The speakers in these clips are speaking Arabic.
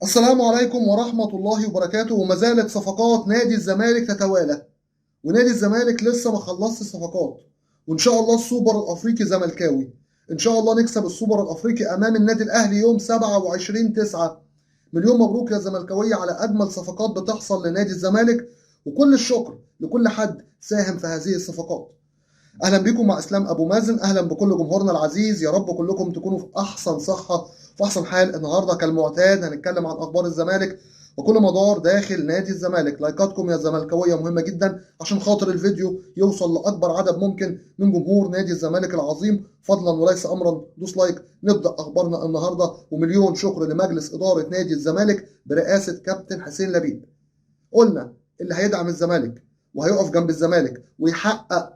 السلام عليكم ورحمة الله وبركاته. وما زالت صفقات نادي الزمالك تتوالى، ونادي الزمالك لسه ما خلصش صفقات، وإن شاء الله السوبر الأفريقي زملكاوي. إن شاء الله نكسب السوبر الأفريقي أمام النادي الأهلي يوم 27/9. مليون مبروك يا زملكاوية على أجمل صفقات بتحصل لنادي الزمالك، وكل الشكر لكل حد ساهم في هذه الصفقات. اهلا بكم مع اسلام ابو مازن، اهلا بكل جمهورنا العزيز. يا رب كلكم تكونوا في احسن صحه في احسن حال. النهارده كالمعتاد هنتكلم عن اخبار الزمالك وكل مدار داخل نادي الزمالك. لايكاتكم يا زملكاويه مهمه جدا عشان خاطر الفيديو يوصل لاكبر عدد ممكن من جمهور نادي الزمالك العظيم. فضلا وليس امرا دوس لايك. نبدا اخبارنا النهارده، ومليون شكر لمجلس اداره نادي الزمالك برئاسه كابتن حسين لبيب. قلنا اللي هيدعم الزمالك وهيقف جنب الزمالك ويحقق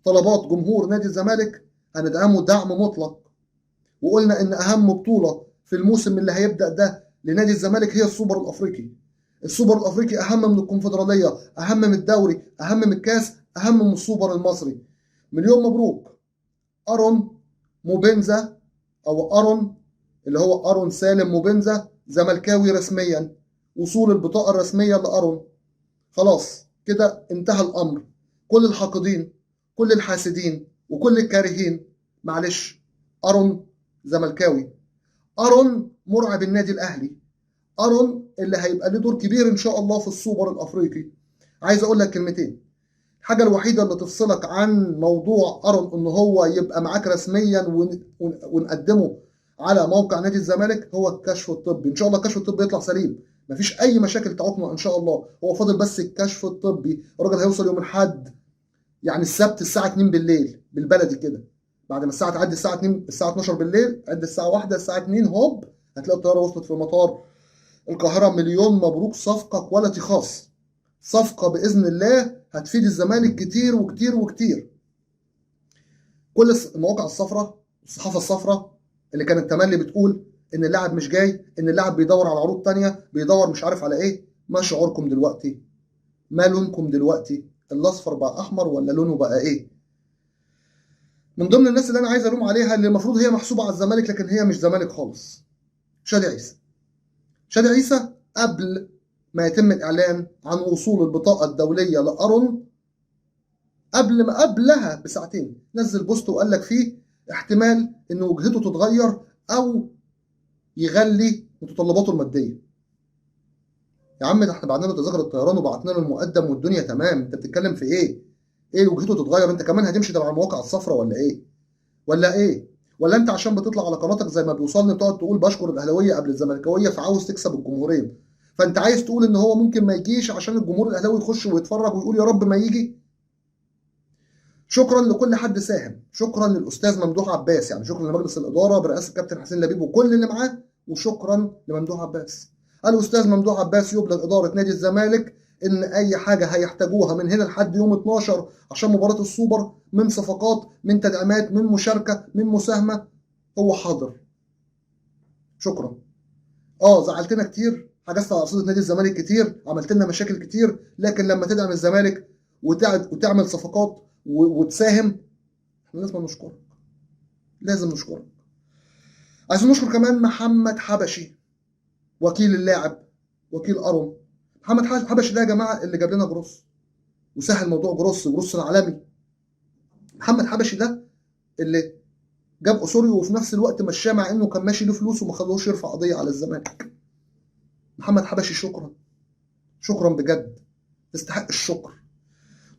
طلبات جمهور نادي الزمالك هندعمه دعم مطلق. وقلنا ان اهم بطوله في الموسم اللي هيبدا ده لنادي الزمالك هي السوبر الافريقي. السوبر الافريقي اهم من الكونفدراليه، اهم من الدوري، اهم من الكاس، اهم من السوبر المصري. مليون مبروك. ارون موبنزا او ارون اللي هو ارون سالم موبنزا زملكاوي رسميا. وصول البطاقه الرسميه لارون. خلاص كده انتهى الامر. كل الحاقدين، كل الحاسدين، وكل الكارهين، معلش، ارون زملكاوي. ارون مرعب النادي الاهلي. ارون اللي هيبقى له دور كبير ان شاء الله في السوبر الافريقي. عايز اقول لك كلمتين. الحاجه الوحيده اللي تفصلك عن موضوع ارون ان هو يبقى معاك رسميا ونقدمه على موقع نادي الزمالك هو الكشف الطبي. ان شاء الله الكشف الطبي يطلع سليم، مفيش اي مشاكل تعوقنا ان شاء الله. هو فاضل بس الكشف الطبي. الراجل هيوصل يوم الاحد، يعني السبت الساعه 2 بالليل بالبلدي كده. بعد ما الساعه تعدي الساعه 2 الساعه 12 بالليل، عد الساعه 1 الساعه 2 هوب هتلاقي الطياره وصلت في مطار القاهره. مليون مبروك، صفقه كواليتي خاص. صفقه باذن الله هتفيد الزمالك كتير وكتير وكتير. كل المواقع الصفراء، الصحافه الصفراء اللي كانت تملي بتقول ان اللاعب مش جاي، ان اللاعب بيدور على عروض تانية، بيدور مش عارف على ايه. ما شعوركم دلوقتي؟ ما لونكم دلوقتي؟ الاصفر بقى احمر ولا لونه بقى ايه؟ من ضمن الناس اللي انا عايز الوم عليها اللي المفروض هي محسوبه على الزمالك لكن هي مش زمالك خالص، شادي عيسى. شادي عيسى قبل ما يتم الاعلان عن وصول البطاقه الدوليه لارون، قبل ما قبلها بساعتين نزل بوست وقال لك فيه احتمال ان وجهته تتغير او يغلي متطلباته الماديه. يا عم ده احنا بعتنا له تذاكر الطيران وبعتنا له المقدم والدنيا تمام، انت بتتكلم في ايه؟ ايه وجهته تتغير؟ انت كمان هتمشي تبع المواقع الصفراء ولا ايه؟ ولا ايه؟ ولا انت عشان بتطلع على قناتك زي ما بيوصلني بتقعد تقول بشكر الاهلاويه قبل الزملكاويه فعاوز تكسب الجمهورين؟ فانت عايز تقول ان هو ممكن ما يجيش عشان الجمهور الاهلاوي يخش ويتفرج ويقول يا رب ما يجي؟ شكرا لكل حد ساهم، شكرا للاستاذ ممدوح عباس، يعني شكرا لمجلس الاداره برئاسه الكابتن حسين لبيب وكل اللي معاه، وشكرا لممدوح عباس. الاستاذ ممدوح عباس يبلغ اداره نادي الزمالك ان اي حاجه هيحتاجوها من هنا لحد يوم 12 عشان مباراه السوبر، من صفقات، من تدعيمات، من مشاركه، من مساهمه، هو حاضر. شكرا. زعلتنا كتير، حجزت على ارصده نادي الزمالك كتير، عملت لنا مشاكل كتير، لكن لما تدعم الزمالك وتعمل صفقات وتساهم، احنا لازم نشكرك، لازم نشكرك. عايزين نشكر كمان محمد حبشي وكيل اللاعب، وكيل ارون. محمد حبشي ده يا جماعه اللي جاب لنا جروس وسهل موضوع جروس العالمي. محمد حبشي ده اللي جاب اسوريو وفي نفس الوقت مشاه مع انه كان ماشي له فلوس وما خلوش يرفع قضيه على الزمالك. محمد حبشي شكرا، شكرا بجد، تستحق الشكر.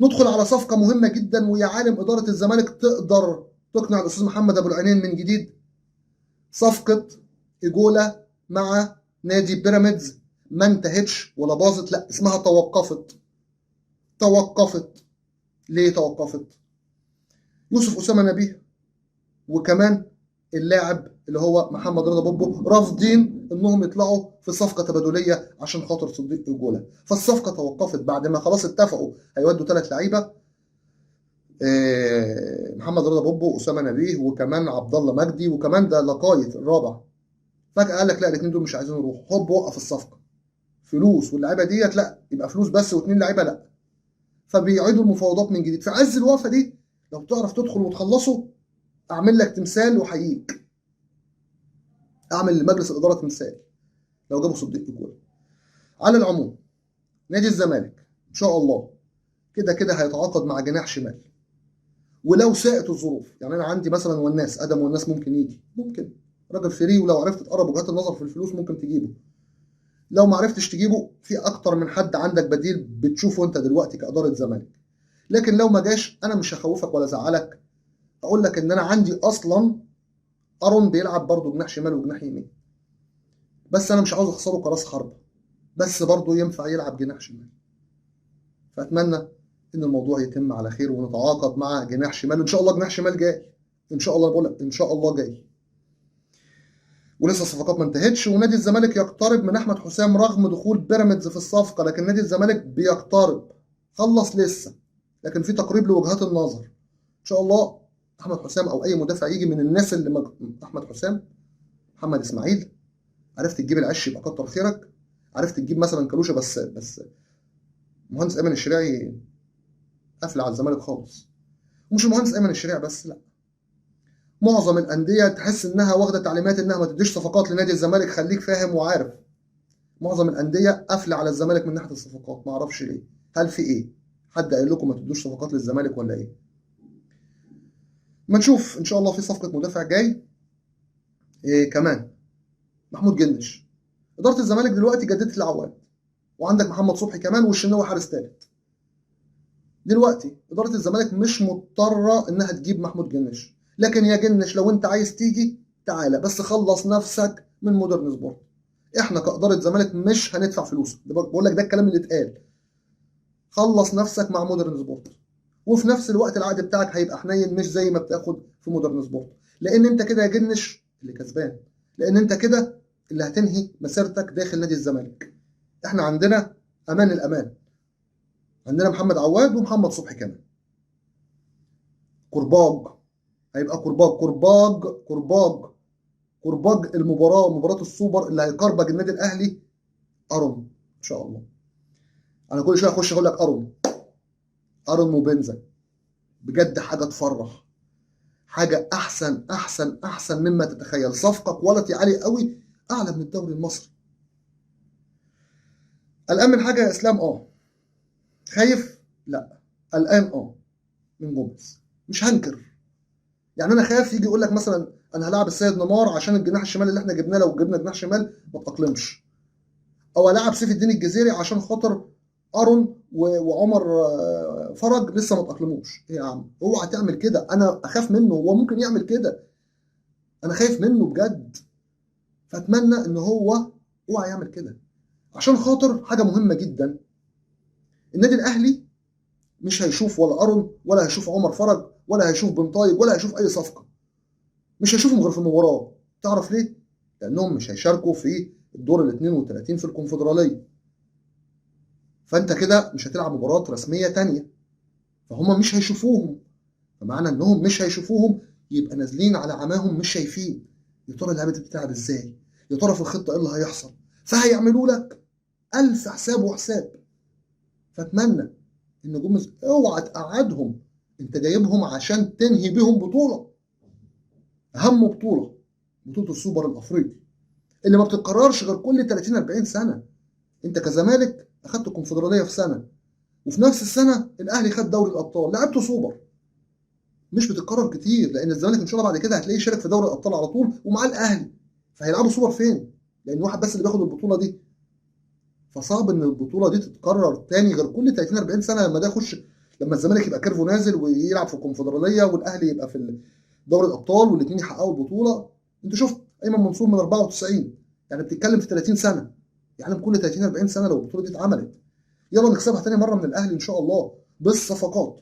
ندخل على صفقه مهمه جدا، ويا عالم اداره الزمالك تقدر تقنع الاستاذ محمد ابو العينين من جديد. صفقه ايجولا مع نادي بيراميدز ما انتهتش ولا باظت، لا اسمها توقفت. توقفت. ليه توقفت؟ يوسف اسامه نبيه وكمان اللاعب اللي هو محمد رضا بوبو رافضين انهم يطلعوا في صفقه تبادليه عشان خاطر صديق الجوله، فالصفقه توقفت بعد ما خلاص اتفقوا هيودوا 3 لعيبه، محمد رضا بوبو، اسامه نبيه، وكمان عبد الله مجدي، وكمان ده لقايت الرابع. فجاه قال لك لا الاثنين دول مش عايزين يروحوا، هوب وقف الصفقه. فلوس واللعيبه ديت لا، يبقى فلوس بس واثنين لعيبه لا. فبيعيدوا المفاوضات من جديد. في عز الوقفه دي لو تعرف تدخل وتخلصه اعمل لك تمثال وحقيقي. اعمل لمجلس الاداره تمثال. لو جابوا صديق كوره. على العموم نادي الزمالك ان شاء الله كده كده هيتعاقد مع جناح شمال، ولو ساءت الظروف. يعني انا عندي مثلا والناس ادم، والناس ممكن يجي، ممكن راجل فري، ولو عرفت تقرب وجهات النظر في الفلوس ممكن تجيبه. لو ما عرفتش تجيبه في اكتر من حد عندك بديل بتشوفه انت دلوقتي كاداره زمالك. لكن لو ما جاش انا مش هخوفك ولا ازعلك، اقول لك ان انا عندي اصلا ارون بيلعب برضه جناح شمال وجناح يمين، بس انا مش عاوز اخسره كراس حربه، بس برضه ينفع يلعب جناح شمال. فاتمنى ان الموضوع يتم على خير ونتعاقد مع جناح شمال، ان شاء الله جناح شمال جاي، ان شاء الله، بقول لك ان شاء الله جاي. ولسه الصفقات ما انتهتش، ونادي الزمالك يقترب من احمد حسام رغم دخول بيراميدز في الصفقه، لكن نادي الزمالك بيقترب، خلص لسه، لكن في تقريب لوجهات النظر. ان شاء الله احمد حسام او اي مدافع يجي من الناس اللي احمد حسام، محمد اسماعيل، عرفت تجيب العش يبقى كتر خيرك. عرفت تجيب مثلا كلوشه، بس مهندس ايمن الشريعي قافل على الزمالك خالص. مش المهندس ايمن الشريعي بس، لا، معظم الانديه تحس انها واخده تعليمات انها ما تديش صفقات لنادي الزمالك، خليك فاهم وعارف. معظم الانديه قافله على الزمالك من ناحيه الصفقات، ما اعرفش ليه. هل في ايه؟ حد قال لكم ما تدوش صفقات للزمالك ولا ايه؟ ما نشوف ان شاء الله. في صفقه مدافع جاي إيه كمان، محمود جنش. اداره الزمالك دلوقتي جددت العواد، وعندك محمد صبحي كمان، والشناوي حارس ثالث. دلوقتي اداره الزمالك مش مضطره انها تجيب محمود جنش، لكن يا جنش لو انت عايز تيجي تعالى، بس خلص نفسك من مودرن سبورت. احنا كاداره زمالك مش هندفع فلوس، بقول لك ده الكلام اللي اتقال. خلص نفسك مع مودرن سبورت، وفي نفس الوقت العقد بتاعك هيبقى حنين، مش زي ما بتاخد في مودرن سبورت، لان انت كده يا جنش اللي كسبان، لان انت كده اللي هتنهي مسيرتك داخل نادي الزمالك. احنا عندنا امان الامان، عندنا محمد عواد ومحمد صبحي كمان. كرباج، هيبقى كرباج المباراه، مباراه السوبر اللي هيقربج النادي الاهلي، ارون ان شاء الله. انا كل شويه اخش اقول لك ارون وبنزا، بجد حاجه تفرح، حاجه احسن مما تتخيل. صفقه كواليتي عالي قوي، اعلى من الدوري المصري. قلقان من حاجه يا اسلام؟ خايف؟ لا. قلقان من جوميز، مش هنكر. يعني انا خايف يجي يقول لك مثلا انا هلاعب السيد نيمار عشان الجناح الشمال اللي احنا جبناه، لو جبنا جناح شمال ما تاقلمش، او العب سيف الدين الجزيري عشان خاطر ارون وعمر فرج لسه ما تاقلموش. ايه يا عم، اوعى تعمل كده، انا اخاف منه، هو ممكن يعمل كده، انا خايف منه بجد. فاتمنى ان هو اوعى يعمل كده، عشان خاطر حاجه مهمه جدا. النادي الاهلي مش هيشوف ولا ارون، ولا هيشوف عمر فرج، ولا هيشوف بن طايب، ولا هيشوف اي صفقه، مش هيشوفهم غير في المباراه. تعرف ليه؟ لانهم مش هيشاركوا في الدور ال 32 في الكونفدراليه، فانت كده مش هتلعب مباراه رسميه تانية، فهم مش هيشوفوهم. فمعنى انهم مش هيشوفوهم يبقى نازلين على عماهم، مش شايفين يا ترى اللعبه دي بتلعب ازاي، يا ترى في الخطه ايه اللي هيحصل، فهيعملوا لك الف حساب وحساب. فاتمنى ان جوميز اوعى تقعدهم، انت جايبهم عشان تنهي بيهم بطوله، اهم بطوله، بطوله السوبر الافريقي اللي ما بتتكررش غير كل 30 40 سنه. انت كزمالك اخدت الكونفدراليه في سنه، وفي نفس السنه الاهلي خد دوري الابطال، لعبته سوبر، مش بتتكرر كتير، لان الزمالك ان شاء الله بعد كده هتلاقيه شارك في دوري الابطال على طول ومع الاهلي، فهيلعبوا سوبر فين؟ لان واحد بس اللي بياخد البطوله دي، فصعب ان البطوله دي تتكرر تاني غير كل 30 40 سنه. لما ده يخش، لما الزمالك يبقى كيرفو نازل ويلعب في الكونفدراليه، والاهلي يبقى في دوري الابطال، والاثنين يحققوا البطوله. انت شفت ايمن منصور من 94، يعني بتتكلم في 30 سنه، يعني كل 30 40 سنه لو البطوله دي اتعملت. يلا نكسبها تاني مره من الاهلي ان شاء الله بالصفقات.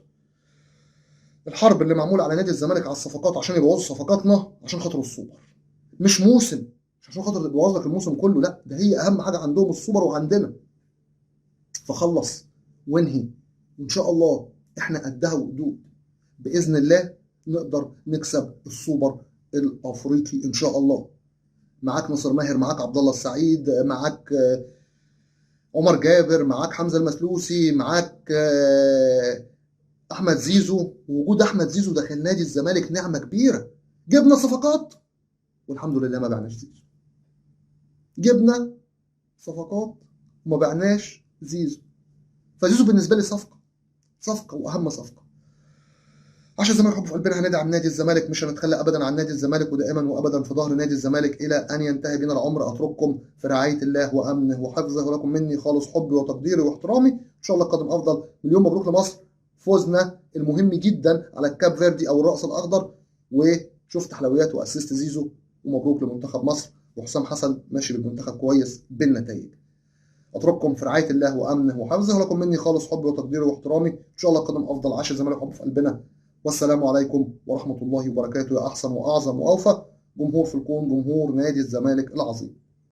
الحرب اللي معموله على نادي الزمالك على الصفقات عشان يبوظوا صفقاتنا عشان خاطر السوبر، مش موسم، مش عشان خاطر تبوظ لك الموسم كله، لا، ده هي اهم حاجه عندهم السوبر وعندنا. فخلص وانهي، وان شاء الله احنا قدها وقدود، باذن الله نقدر نكسب السوبر الافريقي ان شاء الله. معاك ناصر ماهر، معاك عبد الله السعيد، معاك عمر جابر، معاك حمزه المسلوسي، معاك احمد زيزو. وجود احمد زيزو داخل نادي الزمالك نعمه كبيره. جبنا صفقات والحمد لله ما بعناش زيزو، جبنا صفقات وما بعناش زيزو. فزيزو بالنسبه لي صفقه واهم صفقه. عشان الزمالك حب في قلبنا هندعم عن نادي الزمالك، مش هنتخلى ابدا عن نادي الزمالك، ودائما وابدا في ظهر نادي الزمالك الى ان ينتهي بنا العمر. اترككم في رعايه الله وامنه وحفظه، ولكم مني خالص حبي وتقديري واحترامي. ان شاء الله القادم افضل. مليون مبروك لمصر، فوزنا المهم جدا على الكاب فيردي او الرأس الاخضر، وشفت حلويات واسيست زيزو. ومبروك لمنتخب مصر، وحسام حسن ماشي بالمنتخب كويس بالنتائج. اترككم في رعايه الله وامنه وحفظه، ولكم مني خالص حبي وتقديري واحترامي. ان شاء الله القادم افضل. عاش الزمالك حب في قلبنا، والسلام عليكم ورحمه الله وبركاته. يا احسن واعظم واوفى جمهور في الكون، جمهور نادي الزمالك العظيم.